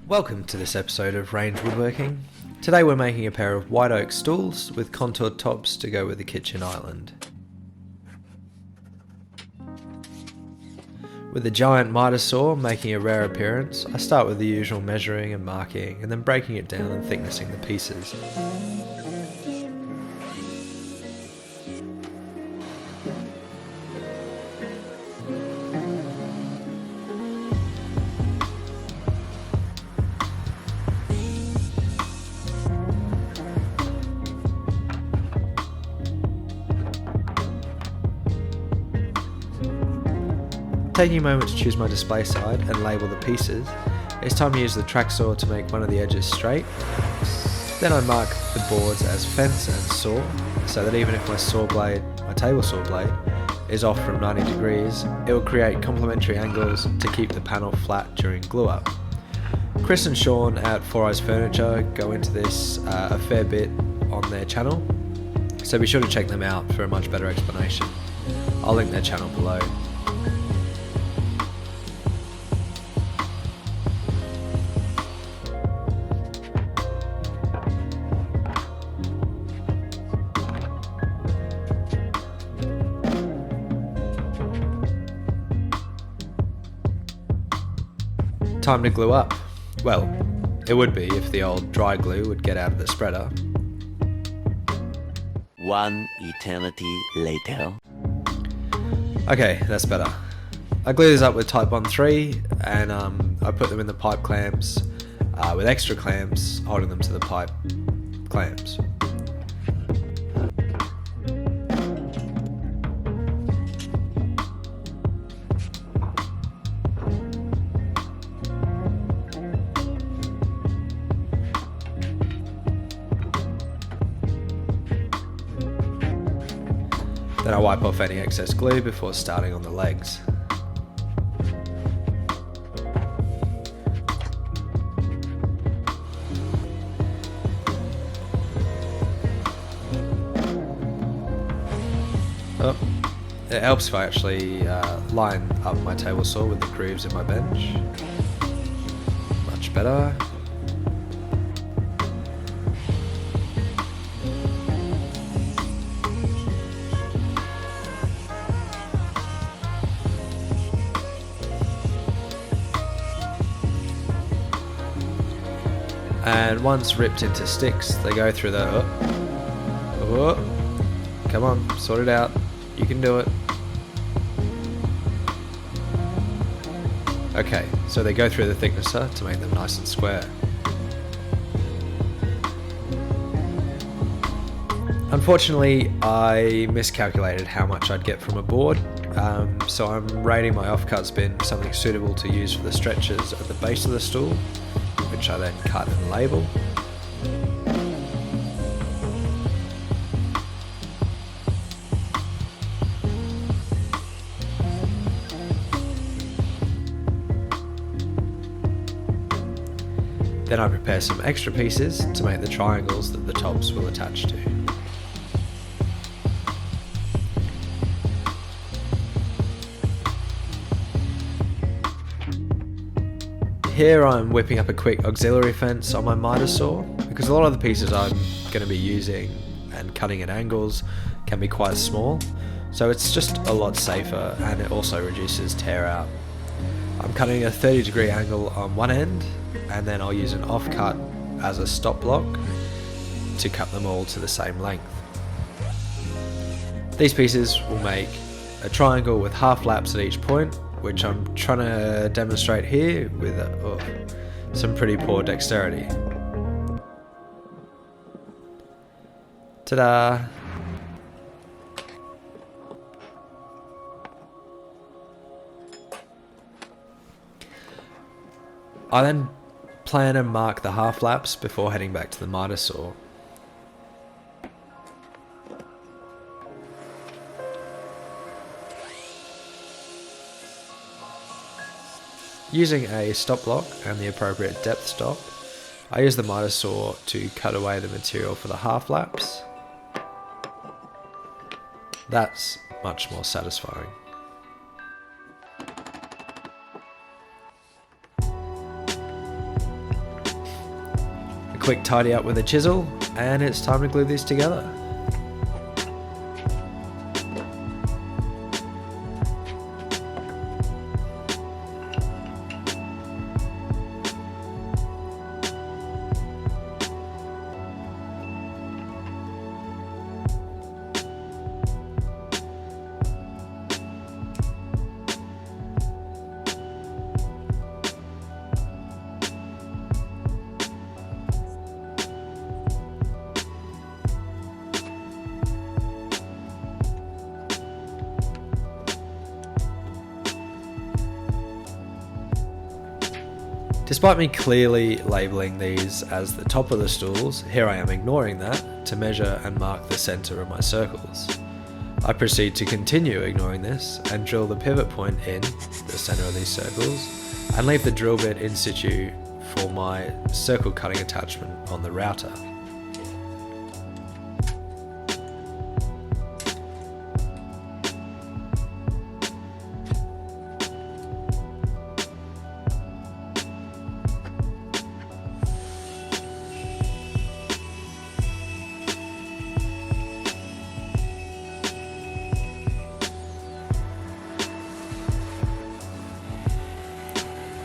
Welcome to this episode of Range Woodworking. Today we're making a pair of white oak stools with contoured tops to go with the kitchen island. With the giant miter saw making a rare appearance, I start with the usual measuring and marking and then breaking it down and thicknessing the pieces. Taking a moment to choose my display side and label the pieces, it's time to use the track saw to make one of the edges straight. Then I mark the boards as fence and saw, so that even if my table saw blade, is off from 90 degrees, it will create complementary angles to keep the panel flat during glue up. Chris and Sean at Four Eyes Furniture go into this a fair bit on their channel, so be sure to check them out for a much better explanation. I'll link their channel below. Time to glue up. Well, it would be if the old dry glue would get out of the spreader. One eternity later. Okay, that's better. I glue these up with Type 1-3 and I put them in the pipe clamps with extra clamps holding them to the pipe clamps. Then I wipe off any excess glue before starting on the legs. Oh, it helps if I actually line up my table saw with the grooves in my bench. Much better. And once ripped into sticks, they go through the... Come on, sort it out. You can do it. Okay, so they go through the thicknesser to make them nice and square. Unfortunately, I miscalculated how much I'd get from a board, so I'm rating my offcuts bin something suitable to use for the stretches at the base of the stool, which I then cut and label. Then I prepare some extra pieces to make the triangles that the tops will attach to. Here I'm whipping up a quick auxiliary fence on my miter saw, because a lot of the pieces I'm going to be using and cutting at angles can be quite small, so it's just a lot safer and it also reduces tear out. I'm cutting a 30-degree angle on one end, and then I'll use an offcut as a stop block to cut them all to the same length. These pieces will make a triangle with half laps at each point, which I'm trying to demonstrate here with some pretty poor dexterity. Ta-da! I then plan and mark the half laps before heading back to the miter saw. Using a stop block and the appropriate depth stop, I use the miter saw to cut away the material for the half laps. That's much more satisfying. quick tidy up with a chisel, and it's time to glue this together. Despite me clearly labelling these as the top of the stools, here I am ignoring that to measure and mark the centre of my circles. I proceed to continue ignoring this and drill the pivot point in the centre of these circles and leave the drill bit in situ for my circle cutting attachment on the router.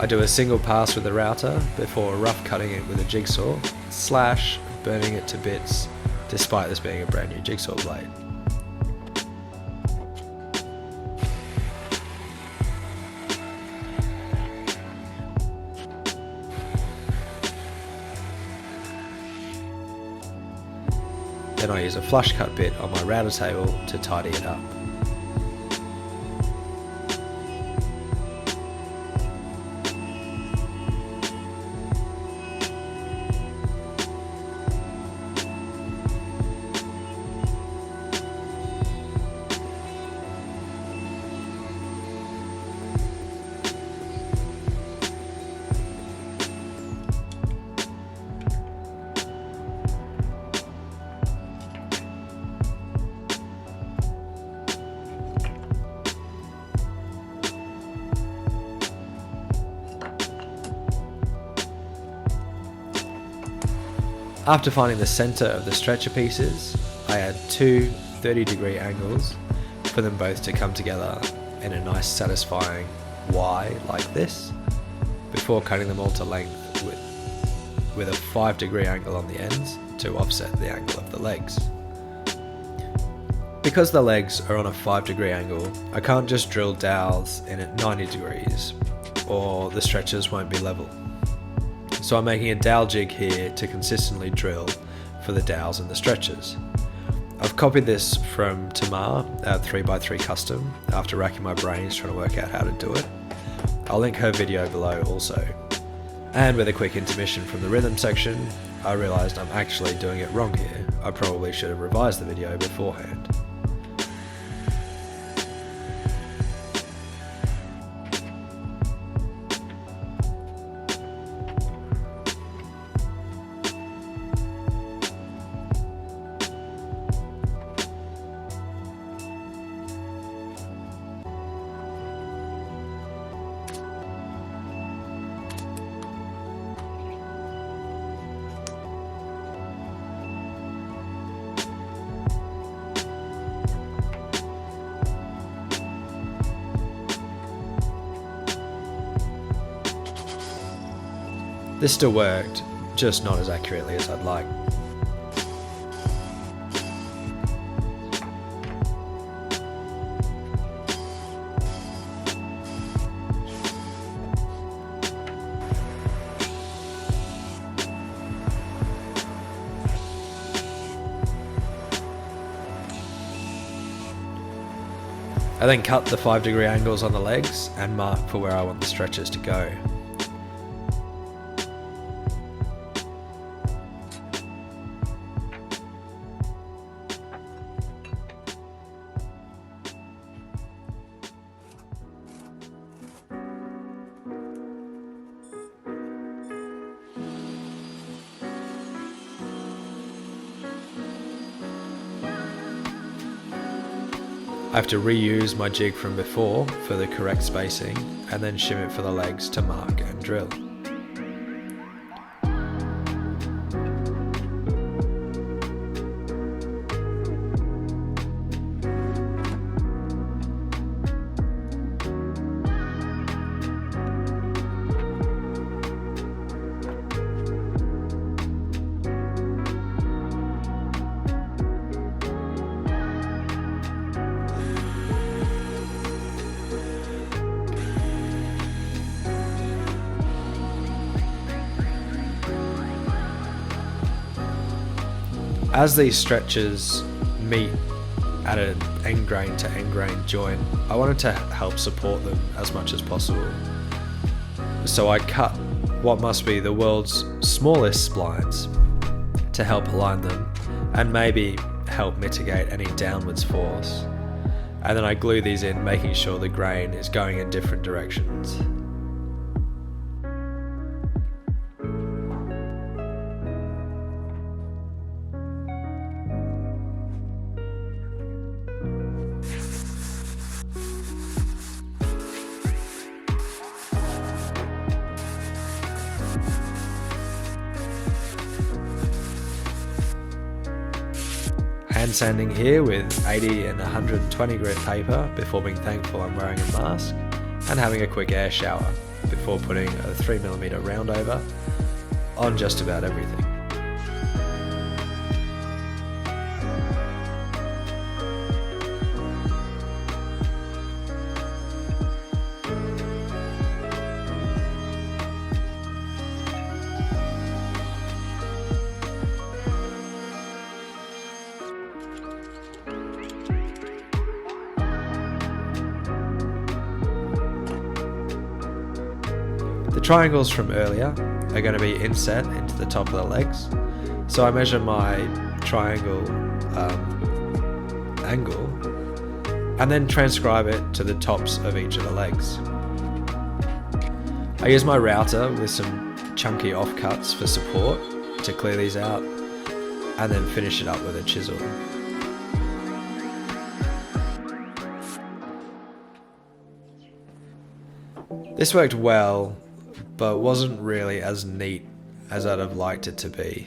I do a single pass with the router before rough cutting it with a jigsaw / burning it to bits, despite this being a brand new jigsaw blade. Then I use a flush cut bit on my router table to tidy it up. After finding the centre of the stretcher pieces, I add two 30-degree angles for them both to come together in a nice satisfying Y like this, before cutting them all to length with a 5-degree angle on the ends to offset the angle of the legs. Because the legs are on a 5-degree angle, I can't just drill dowels in at 90 degrees or the stretchers won't be level. So I'm making a dowel jig here to consistently drill for the dowels and the stretchers. I've copied this from Tamar at 3x3 Custom after racking my brains trying to work out how to do it. I'll link her video below also. And with a quick intermission from the rhythm section, I realised I'm actually doing it wrong here. I probably should have revised the video beforehand. This still worked, just not as accurately as I'd like. I then cut the 5-degree angles on the legs and mark for where I want the stretchers to go. I have to reuse my jig from before for the correct spacing and then shim it for the legs to mark and drill. As these stretches meet at an end grain to end grain joint, I wanted to help support them as much as possible. So I cut what must be the world's smallest splines to help align them and maybe help mitigate any downwards force. And then I glue these in, making sure the grain is going in different directions. Hand sanding here with 80 and 120 grit paper before being thankful I'm wearing a mask, and having a quick air shower before putting a 3mm round over on just about everything. The triangles from earlier are going to be inset into the top of the legs, so I measure my triangle angle and then transcribe it to the tops of each of the legs. I use my router with some chunky offcuts for support to clear these out, and then finish it up with a chisel. This worked well, but wasn't really as neat as I'd have liked it to be.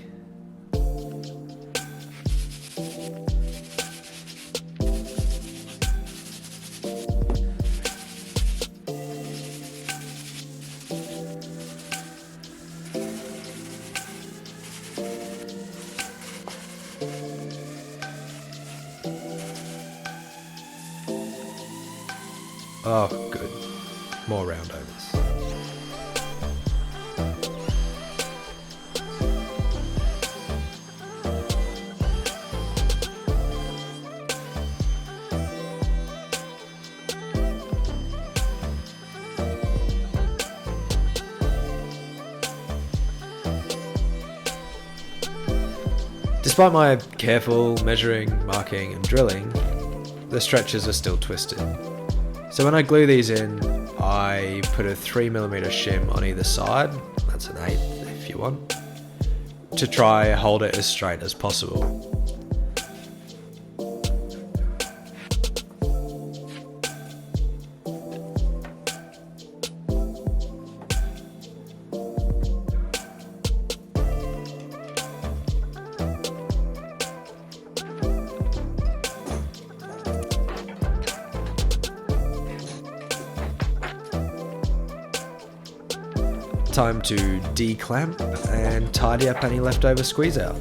Oh, good. More roundovers. Despite my careful measuring, marking and drilling, the stretches are still twisted. So when I glue these in, I put a 3mm shim on either side, that's an 1/8 if you want, to try hold it as straight as possible. Time to declamp and tidy up any leftover squeeze out.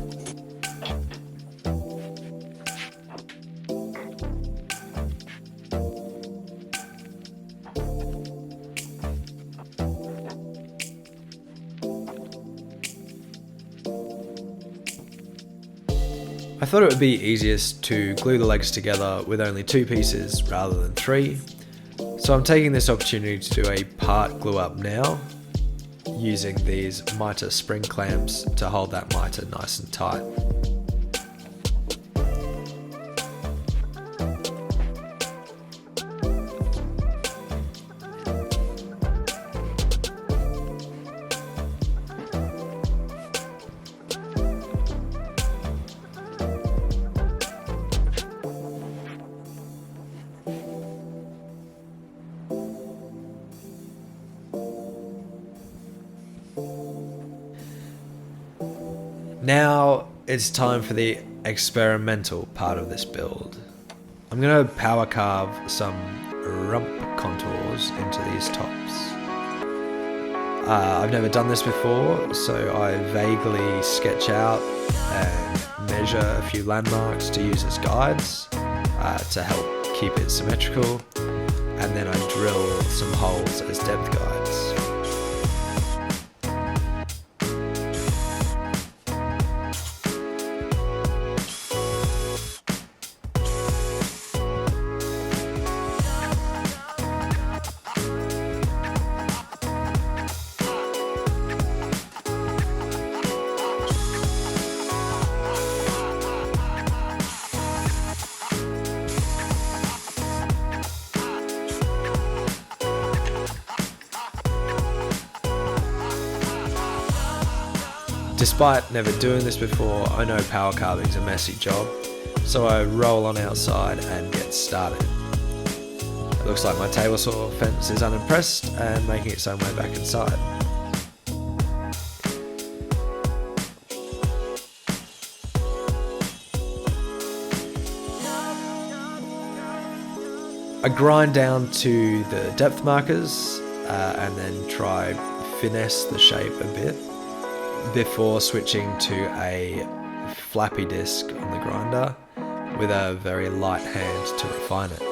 I thought it would be easiest to glue the legs together with only 2 pieces rather than 3, so I'm taking this opportunity to do a part glue up now, using these mitre spring clamps to hold that mitre nice and tight. Now it's time for the experimental part of this build. I'm going to power carve some rump contours into these tops. I've never done this before, so I vaguely sketch out and measure a few landmarks to use as guides to help keep it symmetrical, and then I drill some holes as depth guides. Despite never doing this before, I know power carving's a messy job, so I roll on outside and get started. It looks like my table saw fence is unimpressed and making its own way back inside. I grind down to the depth markers and then try finesse the shape a bit before switching to a flappy disc on the grinder with a very light hand to refine it.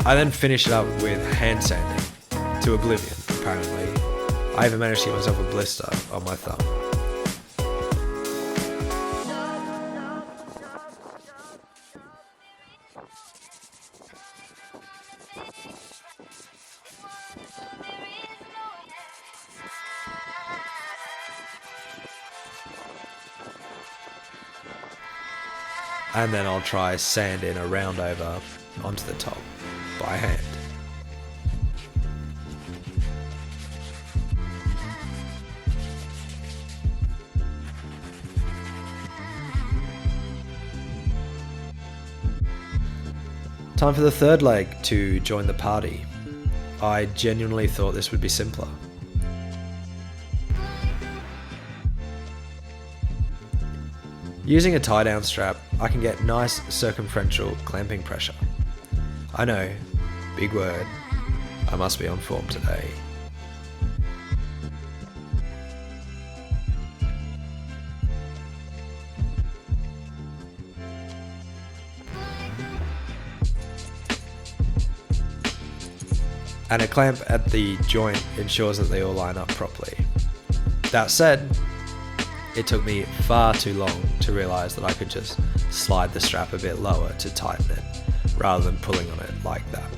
I then finish it up with hand sanding to oblivion, apparently. I even managed to get myself a blister on my thumb. And then I'll try sand in a round over onto the top by hand. Time for the third leg to join the party. I genuinely thought this would be simpler. Using a tie-down strap, I can get nice circumferential clamping pressure. I know, big word, I must be on form today. And a clamp at the joint ensures that they all line up properly. That said, it took me far too long to realise that I could just slide the strap a bit lower to tighten it, rather than pulling on it like that.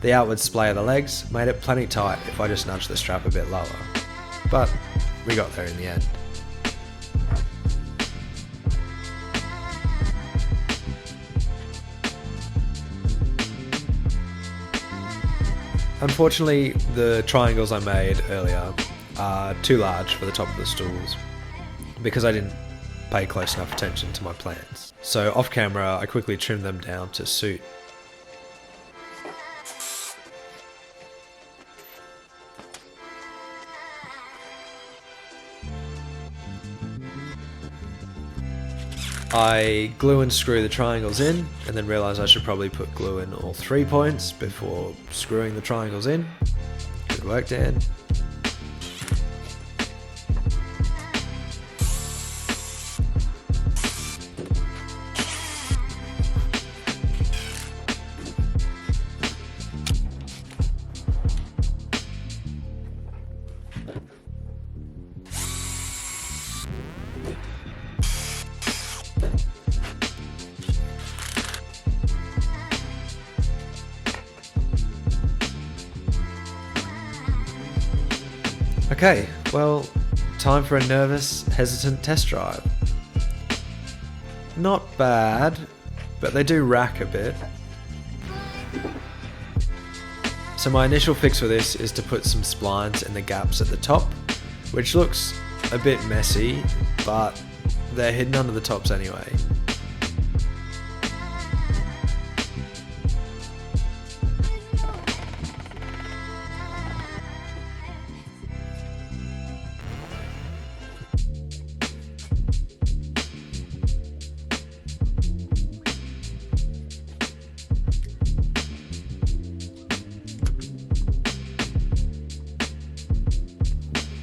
The outward splay of the legs made it plenty tight if I just nudged the strap a bit lower, but we got there in the end. Unfortunately, the triangles I made earlier are too large for the top of the stools because I didn't pay close enough attention to my plans. So off camera, I quickly trimmed them down to suit. I glue and screw the triangles in, and then realised I should probably put glue in all 3 points before screwing the triangles in. Good work, Dan. Okay, well, time for a nervous, hesitant test drive. Not bad, but they do rack a bit. So my initial fix for this is to put some splines in the gaps at the top, which looks a bit messy, but they're hidden under the tops anyway.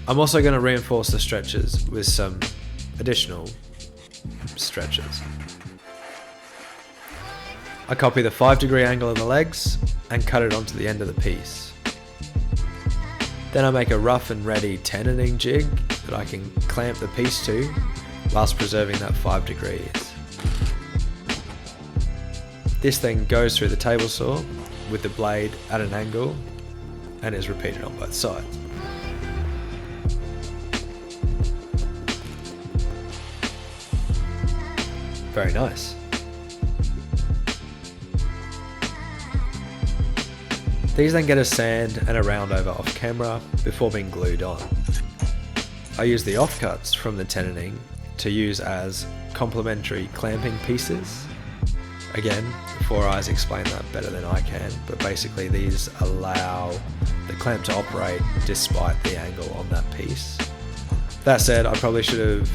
I'm also going to reinforce the stretches with some additional stretches. I copy the 5-degree angle of the legs and cut it onto the end of the piece. Then I make a rough and ready tenoning jig that I can clamp the piece to whilst preserving that 5 degrees. This then goes through the table saw with the blade at an angle and is repeated on both sides. Very nice. These then get a sand and a round over off camera before being glued on. I use the offcuts from the tenoning to use as complementary clamping pieces. Again, 4 Eyes explain that better than I can, but basically these allow the clamp to operate despite the angle on that piece. That said, I probably should have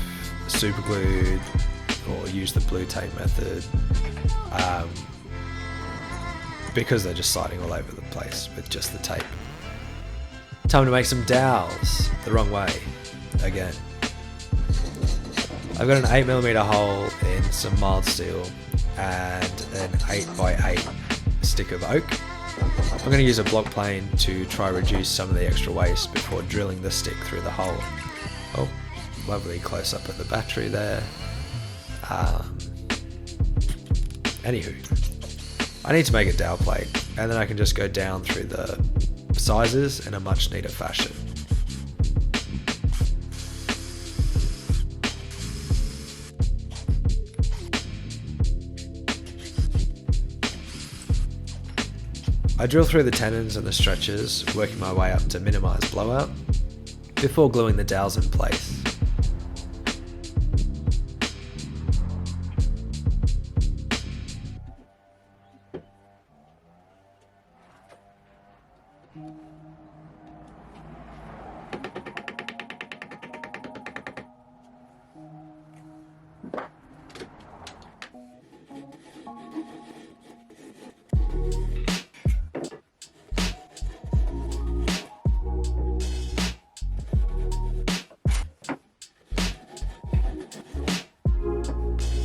super glued or used the blue tape method because they're just sliding all over the place with just the tape. Time to make some dowels the wrong way again. I've got an 8mm hole in some mild steel and an 8x8 stick of oak. I'm going to use a block plane to try reduce some of the extra waste before drilling the stick through the hole. Oh, lovely close up of the battery there. Anywho, I need to make a dowel plate and then I can just go down through the sizes in a much neater fashion. I drill through the tenons and the stretches, working my way up to minimise blowout, before gluing the dowels in place.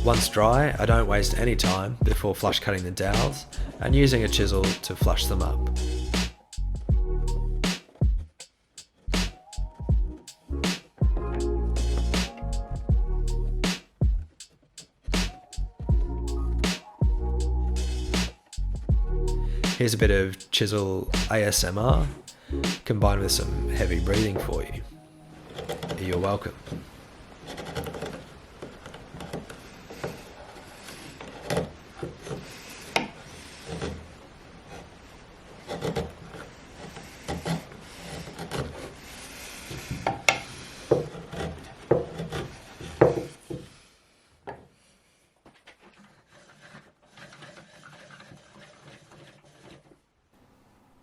Once dry, I don't waste any time before flush cutting the dowels and using a chisel to flush them up. Here's a bit of chisel ASMR combined with some heavy breathing for you. You're welcome.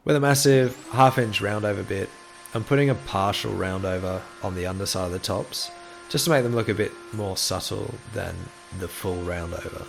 With a massive 1/2 inch roundover bit, I'm putting a partial roundover on the underside of the tops, just to make them look a bit more subtle than the full roundover.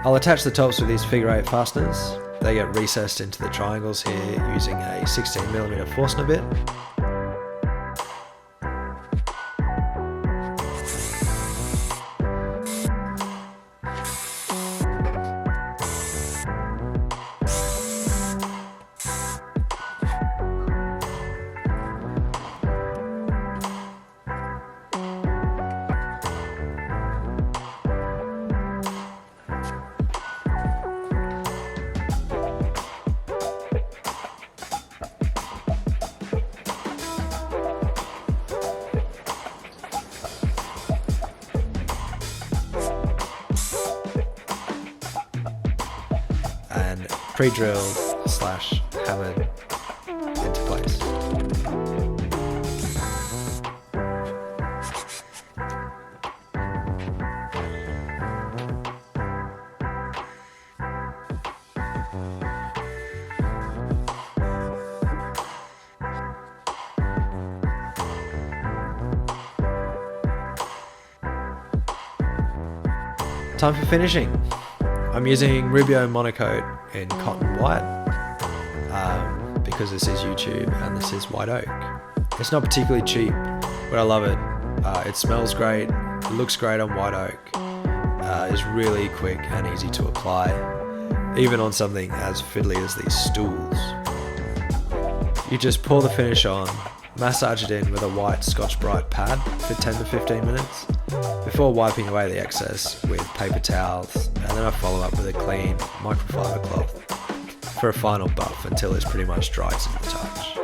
I'll attach the tops with these figure 8 fasteners. They get recessed into the triangles here using a 16mm Forstner bit. And pre-drilled / hammered into place. Time for finishing. I'm using Rubio Monocoat in cotton white because this is YouTube and this is white oak. It's not particularly cheap, but I love it. It smells great, it looks great on white oak, it's really quick and easy to apply, even on something as fiddly as these stools. You just pour the finish on, massage it in with a white Scotch-Brite pad for 10 to 15 minutes before wiping away the excess with paper towels, and then I follow up with a clean microfiber cloth for a final buff until it's pretty much dry to the touch.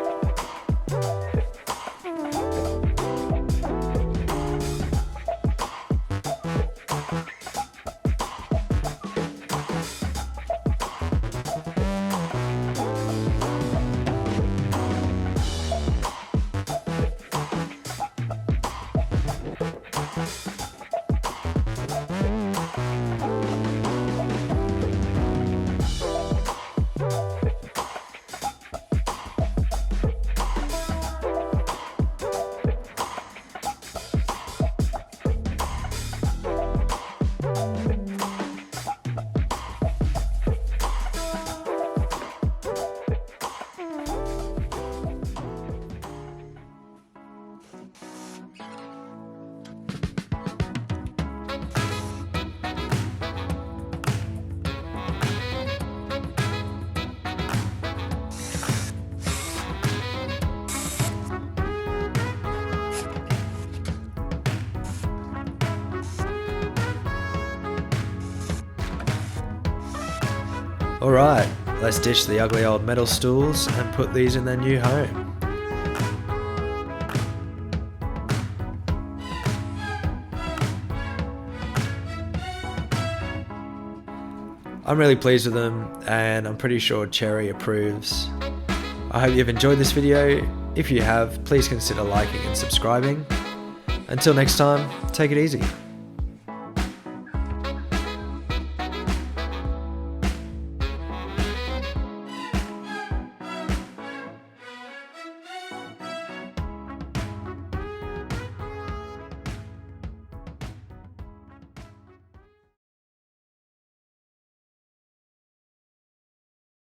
Alright, let's ditch the ugly old metal stools and put these in their new home. I'm really pleased with them and I'm pretty sure Cherry approves. I hope you've enjoyed this video. If you have, please consider liking and subscribing. Until next time, take it easy.